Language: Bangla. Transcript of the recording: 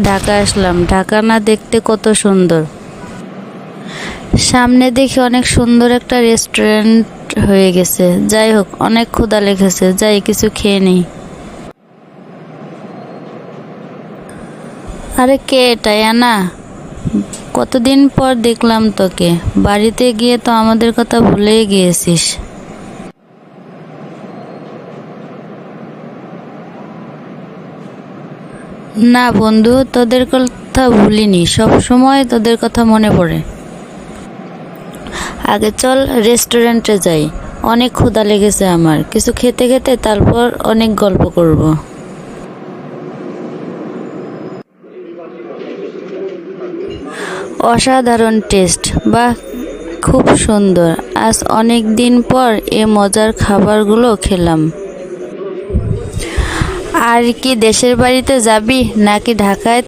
ঢাকা আসলাম। ঢাকা না দেখতে কত সুন্দর। সামনে দেখি অনেক সুন্দর একটা রেস্টুরেন্ট হয়ে গেছে। যাই হোক, অনেক ক্ষুধা লেগেছে, যাই কিছু খেয়ে নিই। আরে কে এটা? না, কতদিন পর দেখলাম তোকে। বাড়িতে গিয়ে তো আমাদের কথা ভুলেই গিয়েছিস। না বন্ধু, তোদের কথা ভুলিনি, সব সময় তোদের কথা মনে পড়ে। আগে চল রেস্টুরেন্টে যাই, অনেক ক্ষুধা লেগেছে আমার। কিছু খেতে খেতে তারপর অনেক গল্প করব। অসাধারণ টেস্ট, বাহ, খুব সুন্দর। আজ অনেক দিন পর এ মজার খাবারগুলো খেলাম। আর কি দেশের বাড়িতে যাবি নাকি ঢাকায়